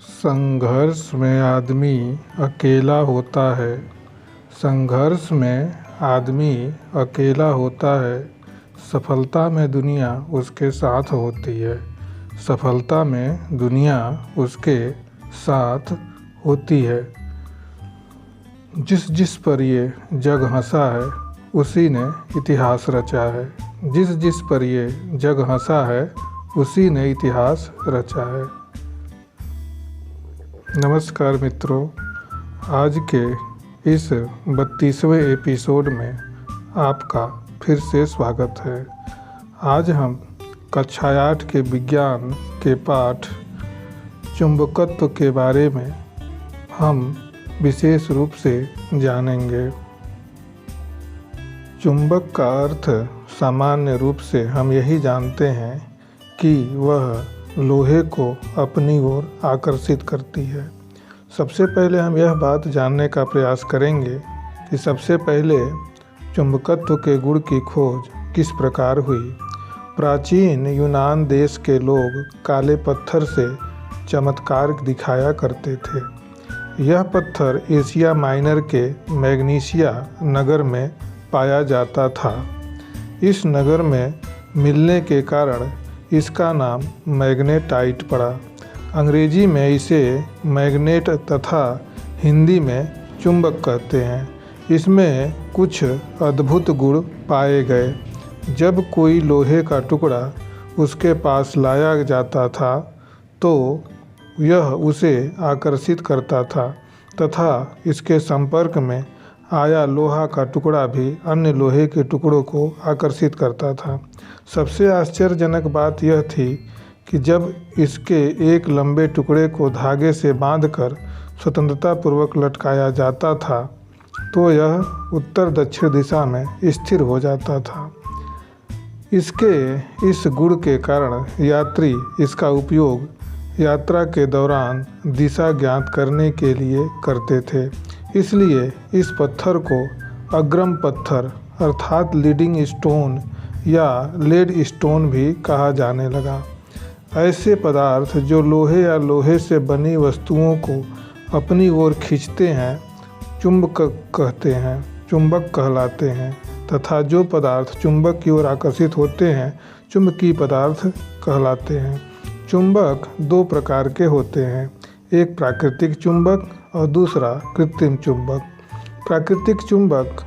संघर्ष में आदमी अकेला होता है। संघर्ष में आदमी अकेला होता है। सफलता में दुनिया उसके साथ होती है। सफलता में दुनिया उसके साथ होती है। जिस जिस पर ये जग हंसा है उसी ने इतिहास रचा है। जिस जिस पर ये जग हंसा है उसी ने इतिहास रचा है। नमस्कार मित्रों, आज के इस 32वें एपिसोड में आपका फिर से स्वागत है। आज हम कक्षा 8 के विज्ञान के पाठ चुंबकत्व के बारे में हम विशेष रूप से जानेंगे। चुंबक का अर्थ सामान्य रूप से हम यही जानते हैं कि वह लोहे को अपनी ओर आकर्षित करती है। सबसे पहले हम यह बात जानने का प्रयास करेंगे कि सबसे पहले चुंबकत्व के गुण की खोज किस प्रकार हुई। प्राचीन यूनान देश के लोग काले पत्थर से चमत्कार दिखाया करते थे। यह पत्थर एशिया माइनर के मैग्नीशिया नगर में पाया जाता था। इस नगर में मिलने के कारण इसका नाम मैग्नेटाइट पड़ा। अंग्रेजी में इसे मैग्नेट तथा हिंदी में चुंबक कहते हैं। इसमें कुछ अद्भुत गुण पाए गए। जब कोई लोहे का टुकड़ा उसके पास लाया जाता था तो यह उसे आकर्षित करता था तथा इसके संपर्क में आया लोहा का टुकड़ा भी अन्य लोहे के टुकड़ों को आकर्षित करता था। सबसे आश्चर्यजनक बात यह थी कि जब इसके एक लंबे टुकड़े को धागे से बांधकर स्वतंत्रतापूर्वक लटकाया जाता था तो यह उत्तर दक्षिण दिशा में स्थिर हो जाता था। इसके इस गुण के कारण यात्री इसका उपयोग यात्रा के दौरान दिशा ज्ञात करने के लिए करते थे। इसलिए इस पत्थर को अग्रम पत्थर अर्थात लीडिंग स्टोन या लेड स्टोन भी कहा जाने लगा। ऐसे पदार्थ जो लोहे या लोहे से बनी वस्तुओं को अपनी ओर खींचते हैं चुंबक कहलाते हैं तथा जो पदार्थ चुंबक की ओर आकर्षित होते हैं चुंबकीय पदार्थ कहलाते हैं। चुंबक दो प्रकार के होते हैं, एक प्राकृतिक चुंबक और दूसरा कृत्रिम चुंबक। प्राकृतिक चुंबक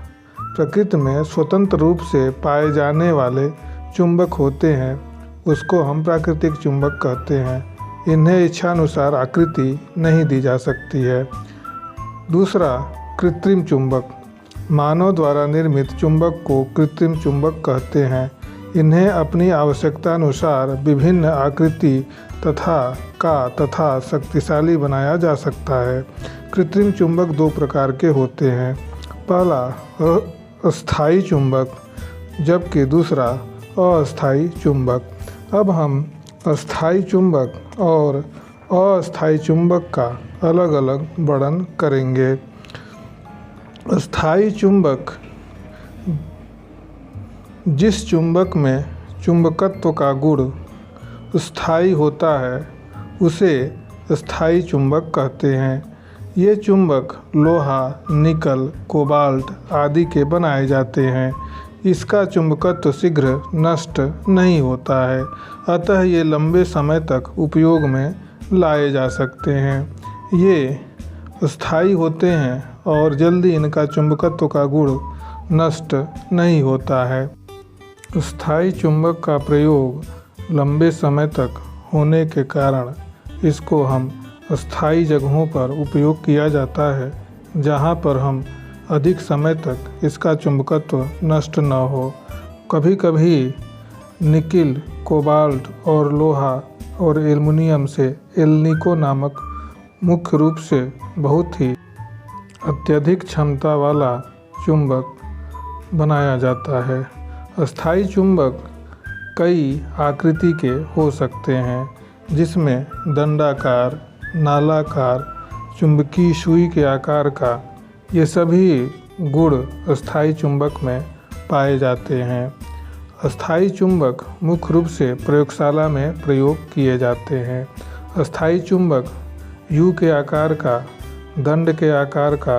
प्रकृति में स्वतंत्र रूप से पाए जाने वाले चुंबक होते हैं, उसको हम प्राकृतिक चुंबक कहते हैं। इन्हें इच्छानुसार आकृति नहीं दी जा सकती है। दूसरा कृत्रिम चुंबक, मानव द्वारा निर्मित चुंबक को कृत्रिम चुंबक कहते हैं। इन्हें अपनी आवश्यकता अनुसार विभिन्न आकृति तथा शक्तिशाली बनाया जा सकता है। कृत्रिम चुंबक दो प्रकार के होते हैं, पहला स्थायी चुंबक जबकि दूसरा अस्थायी चुंबक। अब हम स्थायी चुंबक और अस्थायी चुंबक का अलग अलग वर्णन करेंगे। स्थायी चुंबक जिस चुंबक में चुंबकत्व का गुण स्थायी होता है उसे स्थायी चुंबक कहते हैं। ये चुंबक लोहा, निकल, कोबाल्ट आदि के बनाए जाते हैं। इसका चुंबकत्व शीघ्र नष्ट नहीं होता है, अतः ये लंबे समय तक उपयोग में लाए जा सकते हैं। ये स्थायी होते हैं और जल्दी इनका चुंबकत्व का गुण नष्ट नहीं होता है। स्थायी चुंबक का प्रयोग लंबे समय तक होने के कारण इसको हम स्थायी जगहों पर उपयोग किया जाता है, जहाँ पर हम अधिक समय तक इसका चुंबकत्व नष्ट न हो। कभी कभी निकिल, कोबाल्ट और लोहा और एल्युमिनियम से एल्निको नामक मुख्य रूप से बहुत ही अत्यधिक क्षमता वाला चुंबक बनाया जाता है। अस्थायी चुंबक कई आकृति के हो सकते हैं, जिसमें दंडाकार, नालाकार, चुंबकीय सुई के आकार का ये सभी गुण अस्थायी चुंबक में पाए जाते हैं। अस्थायी चुंबक मुख्य रूप से प्रयोगशाला में प्रयोग किए जाते हैं। अस्थायी चुंबक यू के आकार का, दंड के आकार का,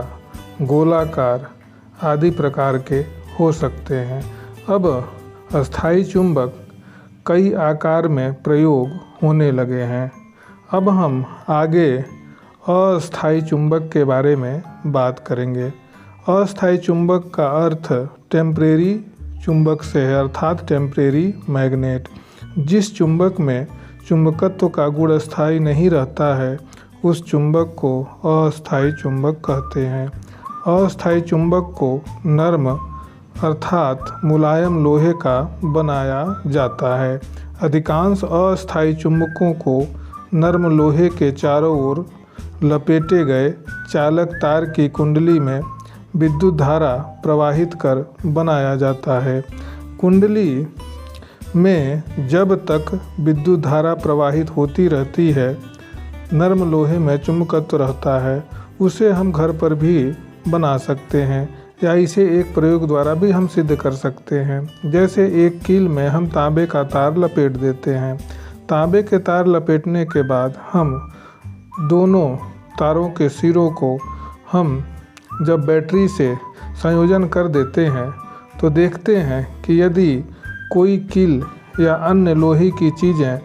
गोलाकार आदि प्रकार के हो सकते हैं। अब अस्थायी चुंबक कई आकार में प्रयोग होने लगे हैं। अब हम आगे अस्थायी चुंबक के बारे में बात करेंगे। अस्थायी चुंबक का अर्थ टेम्परेरी चुंबक से है, अर्थात टेम्परेरी मैग्नेट। जिस चुंबक में चुंबकत्व का गुण स्थायी नहीं रहता है उस चुंबक को अस्थायी चुंबक कहते हैं। अस्थायी चुंबक को नर्म अर्थात मुलायम लोहे का बनाया जाता है। अधिकांश अस्थायी चुंबकों को नर्म लोहे के चारों ओर लपेटे गए चालक तार की कुंडली में विद्युत धारा प्रवाहित कर बनाया जाता है। कुंडली में जब तक विद्युत धारा प्रवाहित होती रहती है, नर्म लोहे में चुंबकत्व रहता है। उसे हम घर पर भी बना सकते हैं या इसे एक प्रयोग द्वारा भी हम सिद्ध कर सकते हैं। जैसे एक कील में हम तांबे का तार लपेट देते हैं। तांबे के तार लपेटने के बाद हम दोनों तारों के सिरों को हम जब बैटरी से संयोजन कर देते हैं तो देखते हैं कि यदि कोई कील या अन्य लोहे की चीज़ें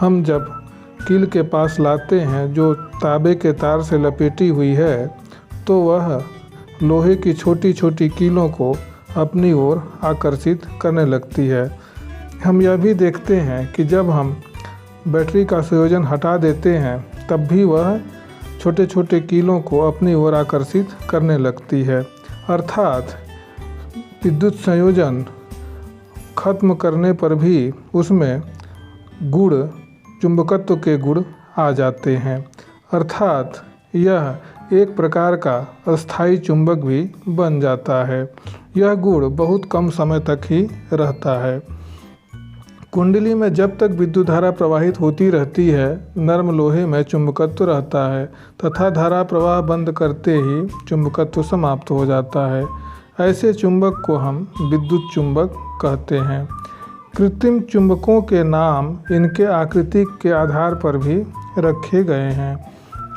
हम जब कील के पास लाते हैं जो तांबे के तार से लपेटी हुई है तो वह लोहे की छोटी छोटी कीलों को अपनी ओर आकर्षित करने लगती है। हम यह भी देखते हैं कि जब हम बैटरी का संयोजन हटा देते हैं तब भी वह छोटे छोटे कीलों को अपनी ओर आकर्षित करने लगती है। अर्थात विद्युत संयोजन खत्म करने पर भी उसमें गुण चुंबकत्व के गुण आ जाते हैं। अर्थात यह एक प्रकार का अस्थायी चुंबक भी बन जाता है। यह गुण बहुत कम समय तक ही रहता है। कुंडली में जब तक विद्युत धारा प्रवाहित होती रहती है, नर्म लोहे में चुंबकत्व रहता है तथा धारा प्रवाह बंद करते ही चुंबकत्व समाप्त हो जाता है। ऐसे चुंबक को हम विद्युत चुंबक कहते हैं। कृत्रिम चुंबकों के नाम इनके आकृति के आधार पर भी रखे गए हैं,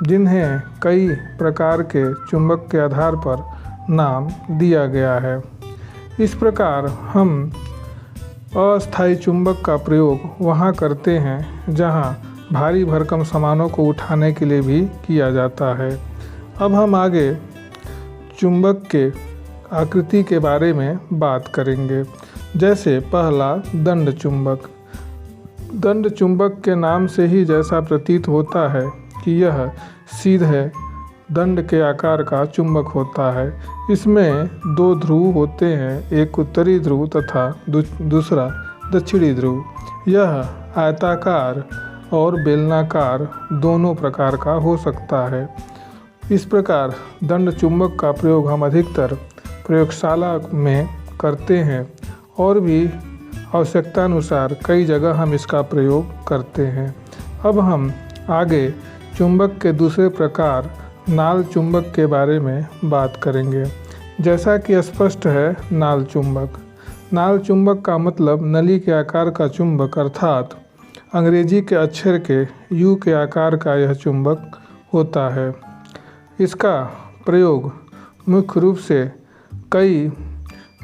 जिन्हें कई प्रकार के चुंबक के आधार पर नाम दिया गया है। इस प्रकार हम अस्थायी चुंबक का प्रयोग वहाँ करते हैं जहाँ भारी भरकम सामानों को उठाने के लिए भी किया जाता है। अब हम आगे चुंबक के आकृति के बारे में बात करेंगे। जैसे पहला दंड चुंबक। दंड चुंबक के नाम से ही जैसा प्रतीत होता है कि यह सीधे दंड के आकार का चुंबक होता है। इसमें दो ध्रुव होते हैं, एक उत्तरी ध्रुव तथा दूसरा दक्षिणी ध्रुव। यह आयताकार और बेलनाकार दोनों प्रकार का हो सकता है। इस प्रकार दंड चुंबक का प्रयोग हम अधिकतर प्रयोगशाला में करते हैं और भी आवश्यकता अनुसार कई जगह हम इसका प्रयोग करते हैं। अब हम आगे चुंबक के दूसरे प्रकार नाल चुंबक के बारे में बात करेंगे। जैसा कि स्पष्ट है, नाल चुंबक। नाल चुंबक का मतलब नली के आकार का चुंबक अर्थात अंग्रेजी के अक्षर के यू के आकार का यह चुंबक होता है। इसका प्रयोग मुख्य रूप से कई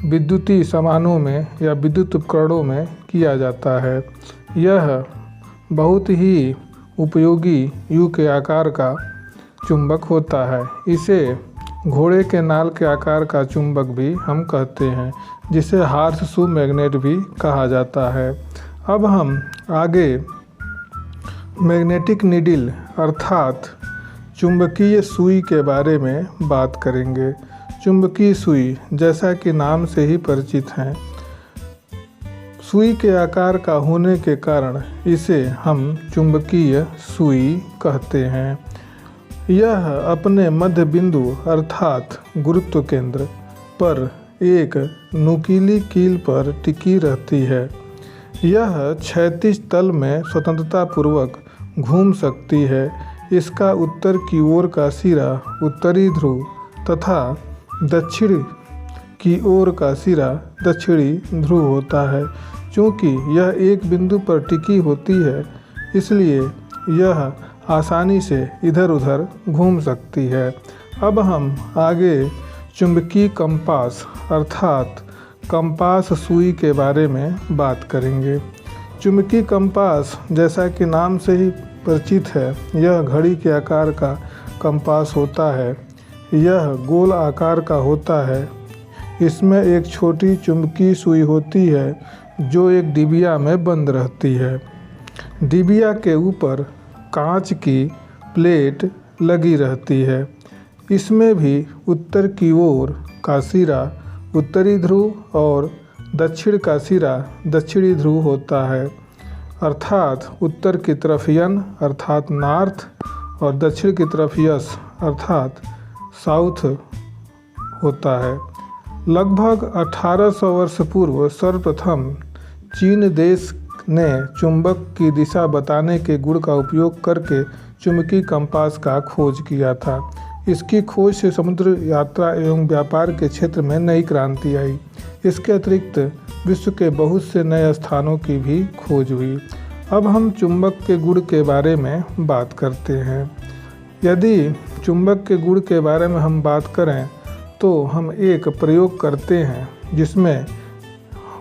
विद्युतीय सामानों में या विद्युत उपकरणों में किया जाता है। यह बहुत ही उपयोगी यू के आकार का चुंबक होता है। इसे घोड़े के नाल के आकार का चुंबक भी हम कहते हैं, जिसे हार्स शू मैग्नेट भी कहा जाता है। अब हम आगे मैग्नेटिक नीडल अर्थात चुंबकीय सुई के बारे में बात करेंगे। चुंबकीय सुई जैसा कि नाम से ही परिचित हैं, सुई के आकार का होने के कारण इसे हम चुंबकीय सुई कहते हैं। यह अपने मध्य बिंदु अर्थात गुरुत्व केंद्र पर एक नुकीली कील पर टिकी रहती है। यह क्षैतिज तल में स्वतंत्रतापूर्वक घूम सकती है। इसका उत्तर की ओर का सिरा उत्तरी ध्रुव तथा दक्षिण की ओर का सिरा दक्षिणी ध्रुव होता है। चूँकि यह एक बिंदु पर टिकी होती है, इसलिए यह आसानी से इधर उधर घूम सकती है। अब हम आगे चुंबकीय कंपास अर्थात कंपास सुई के बारे में बात करेंगे। चुंबकीय कंपास जैसा कि नाम से ही परिचित है, यह घड़ी के आकार का कंपास होता है। यह गोल आकार का होता है। इसमें एक छोटी चुंबकीय सुई होती है जो एक डिबिया में बंद रहती है। डिबिया के ऊपर कांच की प्लेट लगी रहती है। इसमें भी उत्तर की ओर का सिरा उत्तरी ध्रुव और दक्षिण का सिरा दक्षिणी ध्रुव होता है, अर्थात उत्तर की तरफ यन अर्थात नॉर्थ और दक्षिण की तरफ यस अर्थात साउथ होता है। लगभग 1800 वर्ष पूर्व सर्वप्रथम चीन देश ने चुंबक की दिशा बताने के गुण का उपयोग करके चुंबकीय कंपास का खोज किया था। इसकी खोज से समुद्र यात्रा एवं व्यापार के क्षेत्र में नई क्रांति आई। इसके अतिरिक्त विश्व के बहुत से नए स्थानों की भी खोज हुई। अब हम चुंबक के गुण के बारे में बात करते हैं। यदि चुंबक के गुण के बारे में हम बात करें तो हम एक प्रयोग करते हैं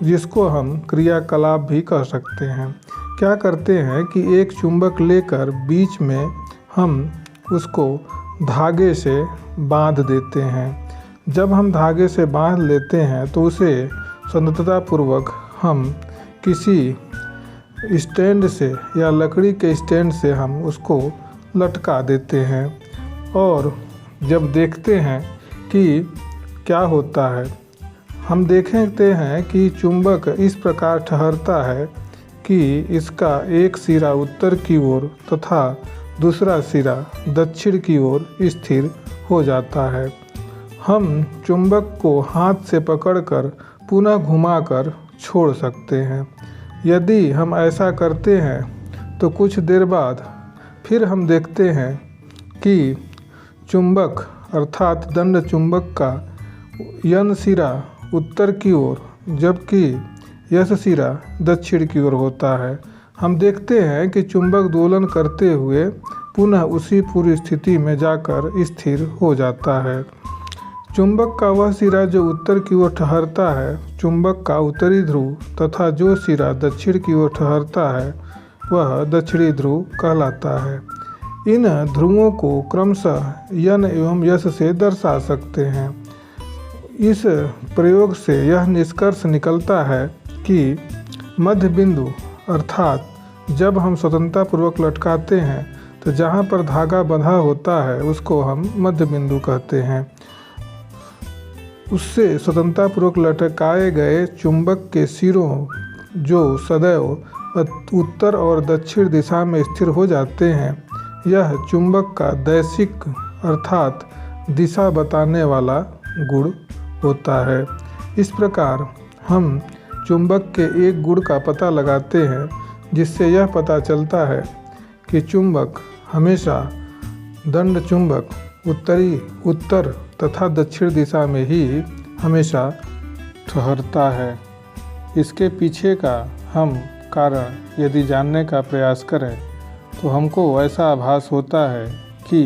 जिसको हम क्रियाकलाप भी कह सकते हैं। क्या करते हैं कि एक चुंबक लेकर बीच में हम उसको धागे से बांध देते हैं। जब हम धागे से बांध लेते हैं तो उसे संयंत्रतापूर्वक हम किसी स्टैंड से या लकड़ी के स्टैंड से हम उसको लटका देते हैं और जब देखते हैं कि क्या होता है, हम देखते हैं कि चुंबक इस प्रकार ठहरता है कि इसका एक सिरा उत्तर की ओर तथा दूसरा सिरा दक्षिण की ओर स्थिर हो जाता है। हम चुंबक को हाथ से पकड़कर पुनः घुमाकर छोड़ सकते हैं। यदि हम ऐसा करते हैं तो कुछ देर बाद फिर हम देखते हैं कि चुंबक अर्थात दंड चुंबक का यन सिरा उत्तर की ओर जबकि यस सिरा दक्षिण की ओर होता है। हम देखते हैं कि चुंबक दोलन करते हुए पुनः उसी पूर्व स्थिति में जाकर स्थिर हो जाता है। चुंबक का वह सिरा जो उत्तर की ओर ठहरता है चुंबक का उत्तरी ध्रुव तथा जो सिरा दक्षिण की ओर ठहरता है वह दक्षिणी ध्रुव कहलाता है। इन ध्रुवों को क्रमशः यन एवं यस से दर्शा सकते हैं। इस प्रयोग से यह निष्कर्ष निकलता है कि मध्य बिंदु अर्थात जब हम स्वतंत्रतापूर्वक लटकाते हैं तो जहाँ पर धागा बंधा होता है उसको हम मध्य बिंदु कहते हैं। उससे स्वतंत्रतापूर्वक लटकाए गए चुंबक के सिरों जो सदैव उत्तर और दक्षिण दिशा में स्थिर हो जाते हैं, यह चुंबक का दैशिक अर्थात दिशा बताने वाला गुण होता है। इस प्रकार हम चुंबक के एक गुण का पता लगाते हैं जिससे यह पता चलता है कि चुंबक हमेशा दंड चुंबक उत्तर तथा दक्षिण दिशा में ही हमेशा ठहरता है। इसके पीछे का हम कारण यदि जानने का प्रयास करें तो हमको ऐसा आभास होता है कि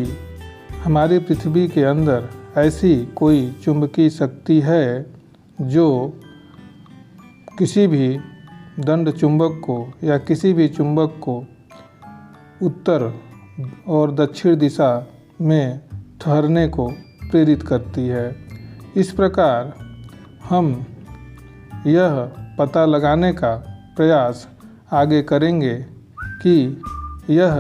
हमारी पृथ्वी के अंदर ऐसी कोई चुंबकीय शक्ति है जो किसी भी दंड चुंबक को या किसी भी चुंबक को उत्तर और दक्षिण दिशा में ठहरने को प्रेरित करती है। इस प्रकार हम यह पता लगाने का प्रयास आगे करेंगे कि यह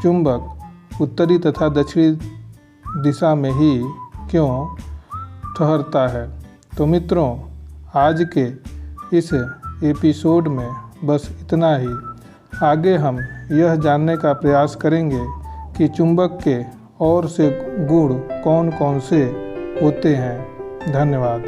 चुंबक उत्तरी तथा दक्षिणी दिशा में ही क्यों ठहरता है। तो मित्रों, आज के इस एपिसोड में बस इतना ही। आगे हम यह जानने का प्रयास करेंगे कि चुंबक के और से गुण कौन कौन से होते हैं। धन्यवाद।